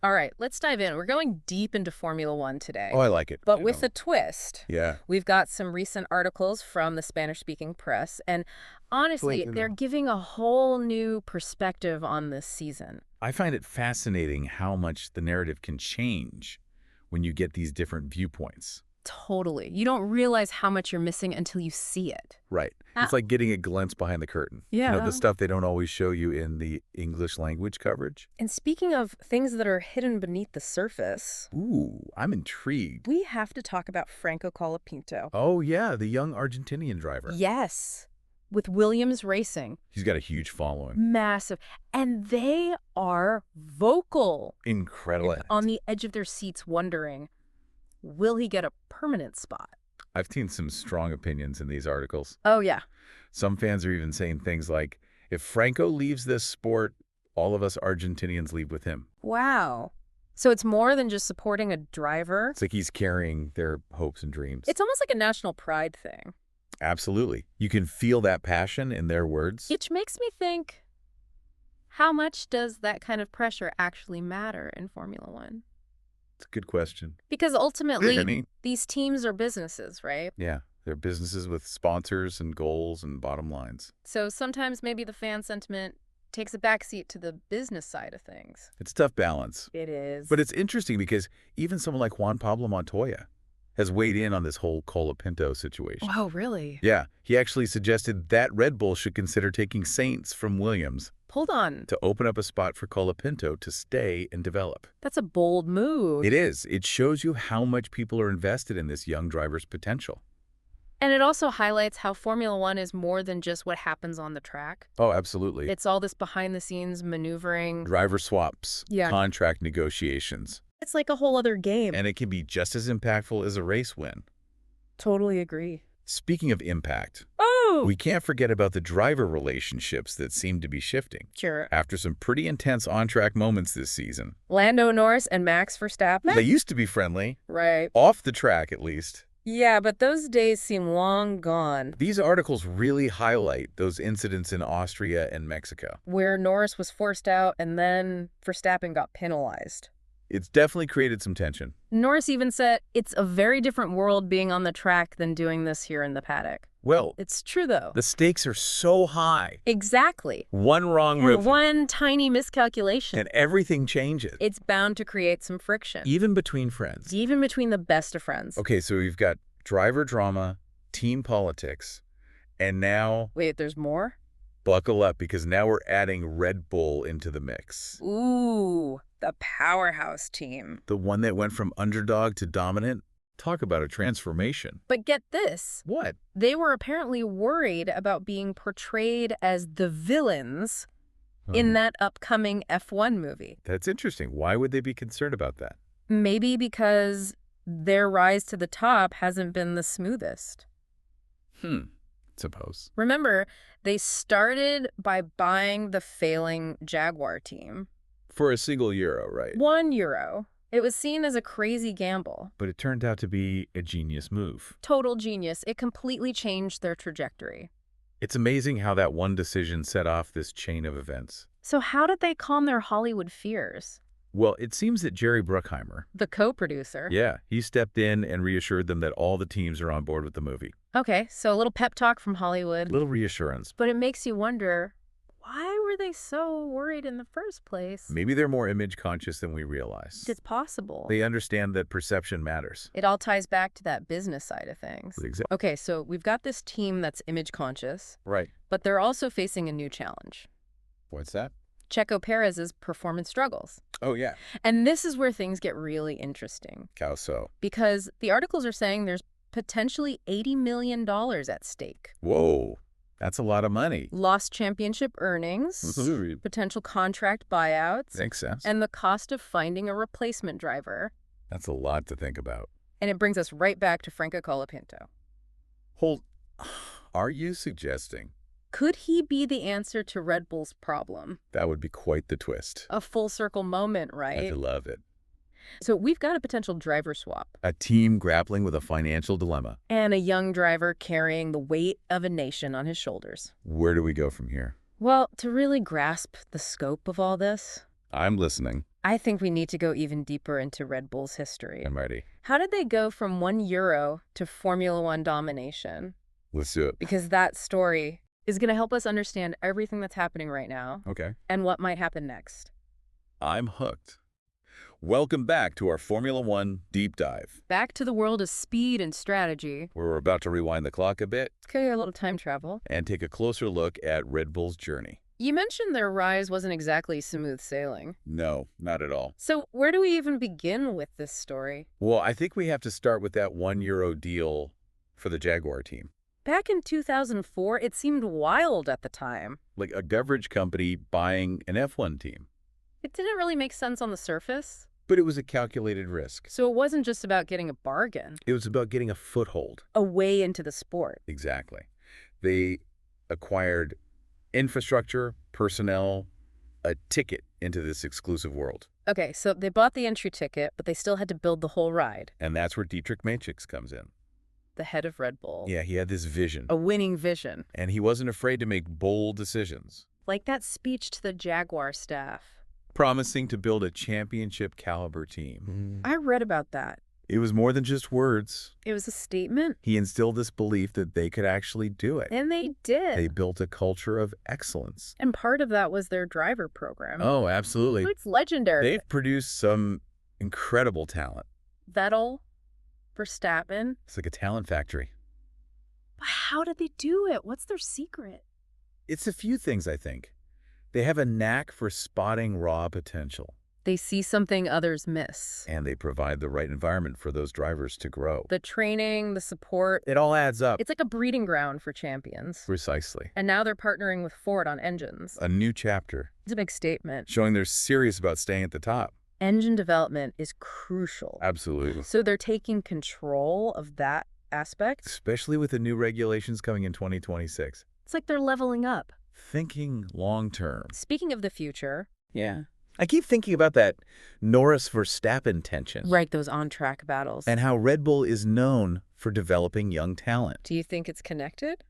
All right, let's dive in. We're going deep into Formula One today. Oh, I like it. But with a twist. Yeah. We've got some recent articles from the Spanish-speaking press, and honestly, they're giving a whole new perspective on this season. I find it fascinating how much the narrative can change when you get these different viewpoints. Totally. You don't realize how much you're missing until you see it. Right. It's like getting a glimpse behind the curtain. Yeah. You know, the stuff they don't always show you in the English language coverage. And speaking of things that are hidden beneath the surface... Ooh, I'm intrigued. We have to talk about Franco Colapinto. Oh, yeah, the young Argentinian driver. Yes. With Williams Racing. He's got a huge following. Massive. And they are vocal. Incredible. On the edge of their seats wondering, will he get a permanent spot? I've seen some strong opinions in these articles. Oh, yeah. Some fans are even saying things like, if Franco leaves this sport, all of us Argentinians leave with him. Wow. So it's more than just supporting a driver? It's like he's carrying their hopes and dreams. It's almost like a national pride thing. Absolutely. You can feel that passion in their words. Which makes me think, how much does that kind of pressure actually matter in Formula One? It's a good question. Because ultimately, these teams are businesses, right? Yeah, they're businesses with sponsors and goals and bottom lines. So sometimes maybe the fan sentiment takes a backseat to the business side of things. It's a tough balance. It is. But it's interesting because even someone like Juan Pablo Montoya has weighed in on this whole COLAPINTO situation. Oh, really? Yeah, he actually suggested that Red Bull should consider taking SAINZ from Williams. Hold on. To open up a spot for COLAPINTO to stay and develop. That's a bold move. It is. It shows you how much people are invested in this young driver's potential. And it also highlights how Formula One is more than just what happens on the track. Oh, absolutely. It's all this behind-the-scenes maneuvering. Driver swaps, yeah. Contract negotiations. It's like a whole other game. And it can be just as impactful as a race win. Totally agree. Speaking of impact, we can't forget about the driver relationships that seem to be shifting. Sure. After some pretty intense on-track moments this season. Lando Norris and Max Verstappen? They used to be friendly. Right. Off the track, at least. Yeah, but those days seem long gone. These articles really highlight those incidents in Austria and Mexico. Where Norris was forced out and then Verstappen got penalized. It's definitely created some tension. Norris even said it's a very different world being on the track than doing this here in the paddock. Well, it's true, though. The stakes are so high. Exactly. One wrong move. One tiny miscalculation. And everything changes. It's bound to create some friction. Even between friends. Even between the best of friends. Okay, so we've got driver drama, team politics, and now... Wait, there's more? Buckle up, because now we're adding Red Bull into the mix. Ooh, the powerhouse team. The one that went from underdog to dominant? Talk about a transformation. But get this. What? They were apparently worried about being portrayed as the villains in that upcoming F1 movie. That's interesting. Why would they be concerned about that? Maybe because their rise to the top hasn't been the smoothest. Suppose. Remember, they started by buying the failing Jaguar team. For a single euro, right? €1. It was seen as a crazy gamble. But it turned out to be a genius move. Total genius. It completely changed their trajectory. It's amazing how that one decision set off this chain of events. So how did they calm their Hollywood fears? Well, it seems that Jerry Bruckheimer, the co-producer, he stepped in and reassured them that all the teams are on board with the movie. Okay, so a little pep talk from Hollywood. Little reassurance. But it makes you wonder, why were they so worried in the first place? Maybe they're more image conscious than we realize. It's possible. They understand that perception matters. It all ties back to that business side of things. Exactly. Okay, so we've got this team that's image conscious. Right. But they're also facing a new challenge. What's that? Checo Perez's performance struggles. Oh, yeah. And this is where things get really interesting. How so? Because the articles are saying there's potentially $80 million at stake. Whoa. That's a lot of money. Lost championship earnings, potential contract buyouts. Makes sense. And the cost of finding a replacement driver. That's a lot to think about. And it brings us right back to Franco Colapinto. Are you suggesting? Could he be the answer to Red Bull's problem? That would be quite the twist. A full circle moment, right? I love it. So we've got a potential driver swap. A team grappling with a financial dilemma. And a young driver carrying the weight of a nation on his shoulders. Where do we go from here? Well, to really grasp the scope of all this, I'm listening. I think we need to go even deeper into Red Bull's history. I'm ready. How did they go from 1 Euro to Formula One domination? Let's do it. Because that story is going to help us understand everything that's happening right now. Okay. And what might happen next. I'm hooked. Welcome back to our Formula One deep dive. Back to the world of speed and strategy. Where we're about to rewind the clock a bit. Okay, a little time travel. And take a closer look at Red Bull's journey. You mentioned their rise wasn't exactly smooth sailing. No, not at all. So where do we even begin with this story? Well, I think we have to start with that €1 deal for the Jaguar team. Back in 2004, it seemed wild at the time. Like a beverage company buying an F1 team. It didn't really make sense on the surface. But it was a calculated risk. So it wasn't just about getting a bargain. It was about getting a foothold. A way into the sport. Exactly. They acquired infrastructure, personnel, a ticket into this exclusive world. Okay, so they bought the entry ticket, but they still had to build the whole ride. And that's where Dietrich Mateschitz comes in. The head of Red Bull. Yeah, he had this vision. A winning vision. And he wasn't afraid to make bold decisions. Like that speech to the Jaguar staff. Promising to build a championship-caliber team. I read about that. It was more than just words. It was a statement. He instilled this belief that they could actually do it. And they did. They built a culture of excellence. And part of that was their driver program. Oh, absolutely. It's legendary. They've produced some incredible talent. Vettel, Verstappen. It's like a talent factory. But how did they do it? What's their secret? It's a few things, I think. They have a knack for spotting raw potential. They see something others miss. And they provide the right environment for those drivers to grow. The training, the support. It all adds up. It's like a breeding ground for champions. Precisely. And now they're partnering with Ford on engines. A new chapter. It's a big statement. Showing they're serious about staying at the top. Engine development is crucial. Absolutely. So they're taking control of that aspect. Especially with the new regulations coming in 2026. It's like they're leveling up. Thinking long term. Speaking of the future. Yeah. I keep thinking about that Norris-Verstappen tension. Right, those on-track battles. And how Red Bull is known for developing young talent. Do you think it's connected?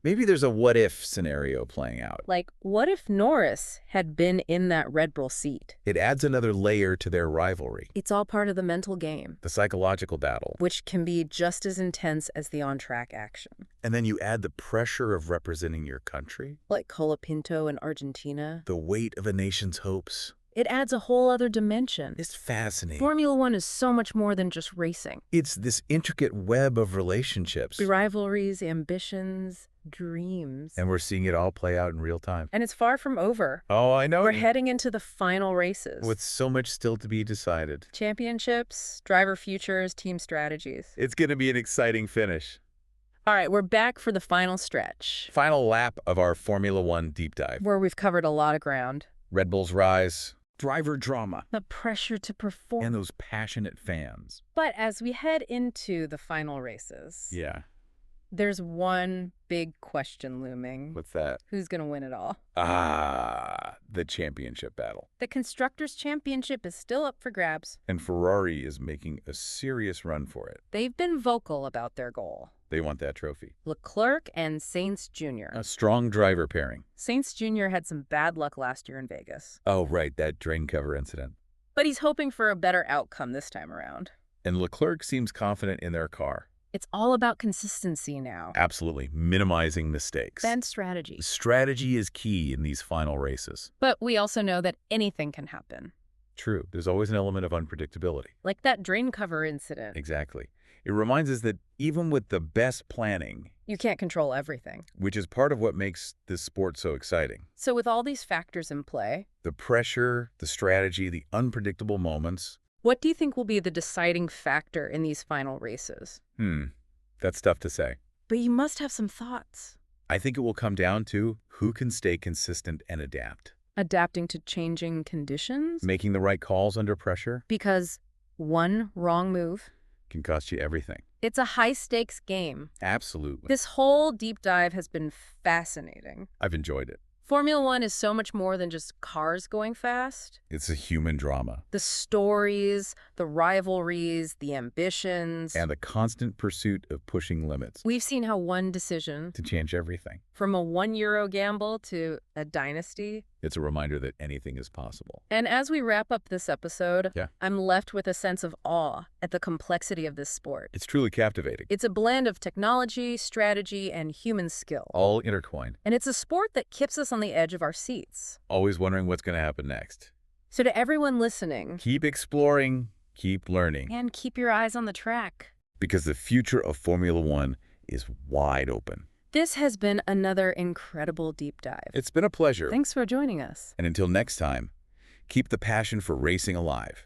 Maybe there's a what-if scenario playing out. Like, what if Norris had been in that Red Bull seat? It adds another layer to their rivalry. It's all part of the mental game. The psychological battle. Which can be just as intense as the on-track action. And then you add the pressure of representing your country. Like COLAPINTO in Argentina. The weight of a nation's hopes. It adds a whole other dimension. It's fascinating. Formula One is so much more than just racing. It's this intricate web of relationships. Rivalries, ambitions, dreams. And we're seeing it all play out in real time. And it's far from over. Oh, I know. We're heading into the final races. With so much still to be decided. Championships, driver futures, team strategies. It's going to be an exciting finish. All right, we're back for the final stretch. Final lap of our Formula One deep dive. Where we've covered a lot of ground. Red Bull's rise. Driver drama. The pressure to perform. And those passionate fans. But as we head into the final races, yeah, there's one big question looming. What's that? Who's going to win it all? The championship battle. The Constructors' Championship is still up for grabs. And Ferrari is making a serious run for it. They've been vocal about their goal. They want that trophy. Leclerc and Sainz Jr. A strong driver pairing. Sainz Jr. had some bad luck last year in Vegas. Oh, right, that drain cover incident. But he's hoping for a better outcome this time around. And Leclerc seems confident in their car. It's all about consistency now. Absolutely. Minimizing mistakes. And strategy. Strategy is key in these final races. But we also know that anything can happen. True. There's always an element of unpredictability. Like that drain cover incident. Exactly. It reminds us that even with the best planning, you can't control everything. Which is part of what makes this sport so exciting. So with all these factors in play, the pressure, the strategy, the unpredictable moments, what do you think will be the deciding factor in these final races? That's tough to say. But you must have some thoughts. I think it will come down to who can stay consistent and adapt. Adapting to changing conditions? Making the right calls under pressure? Because one wrong move can cost you everything. It's a high-stakes game. Absolutely. This whole deep dive has been fascinating. I've enjoyed it. Formula One is so much more than just cars going fast. It's a human drama. The stories, the rivalries, the ambitions. And the constant pursuit of pushing limits. We've seen how one decision to change everything. From a €1 gamble to a dynasty. It's a reminder that anything is possible. And as we wrap up this episode, Yeah. I'm left with a sense of awe at the complexity of this sport. It's truly captivating. It's a blend of technology, strategy, and human skill. All intertwined. And it's a sport that keeps us on the edge of our seats. Always wondering what's going to happen next. So to everyone listening, Keep exploring, keep learning. and keep your eyes on the track. Because the future of Formula One is wide open. This has been another incredible deep dive. It's been a pleasure. Thanks for joining us. And until next time, keep the passion for racing alive.